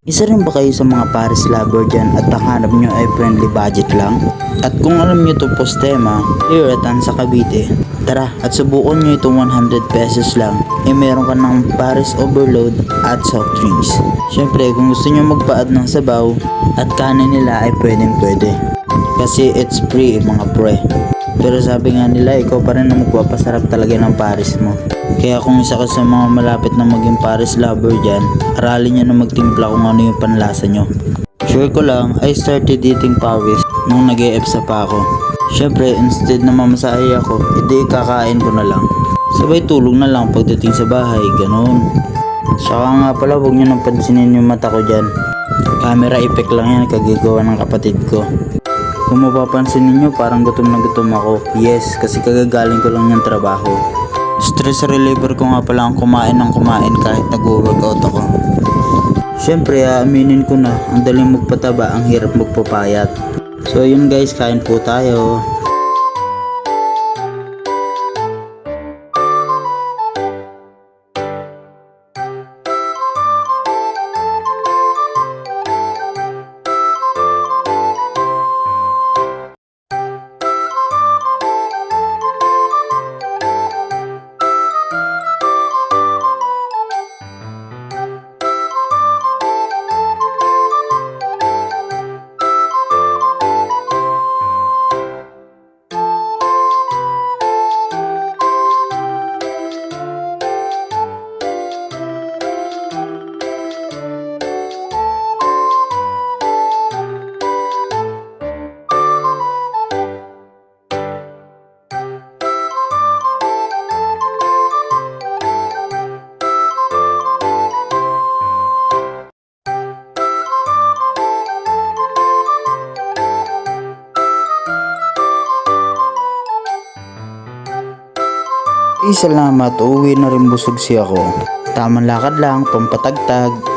Isa rin ba kayo sa mga Paris lover dyan at ang hanap nyo ay friendly budget lang? At kung alam nyo to Postema, here at sa Cavite, tara at subukan nyo itong 100 pesos lang meron ka ng Paris overload at soft drinks. Syempre kung gusto nyo magpa-add ng sabaw at kanin nila ay pwedeng pwede. Kasi it's free mga pre. Pero sabi nga nila ikaw pa rin ang magpapasarap talaga ng Paris mo. Kaya kung isa ka sa mga malapit na maging Paris lover dyan, aralin nyo na magtimpla kung ano yung panlasa nyo. Sure ko lang, I started eating Paris nung nag-EFSA pa ako. Syempre, instead na mamasahe ako, edi kakain ko na lang. Sabay tulog na lang pagdating sa bahay, ganun. Saka nga pala, huwag nyo nang pansinin yung mata ko dyan. Camera effect lang yan, kagagawa ng kapatid ko. Kung mapapansin ninyo, parang gutom na gutom ako. Yes, kasi kagagaling ko lang yung trabaho. Stress reliever ko nga pala ang kumain ng kumain kahit nag-workout ako. Syempre, aaminin ko na, ang daling magpataba, ang hirap magpapayat. So yun guys, kain po tayo. Salamat, uuwi na rin busog siya ako. Tamang lakad lang, pampatagtag.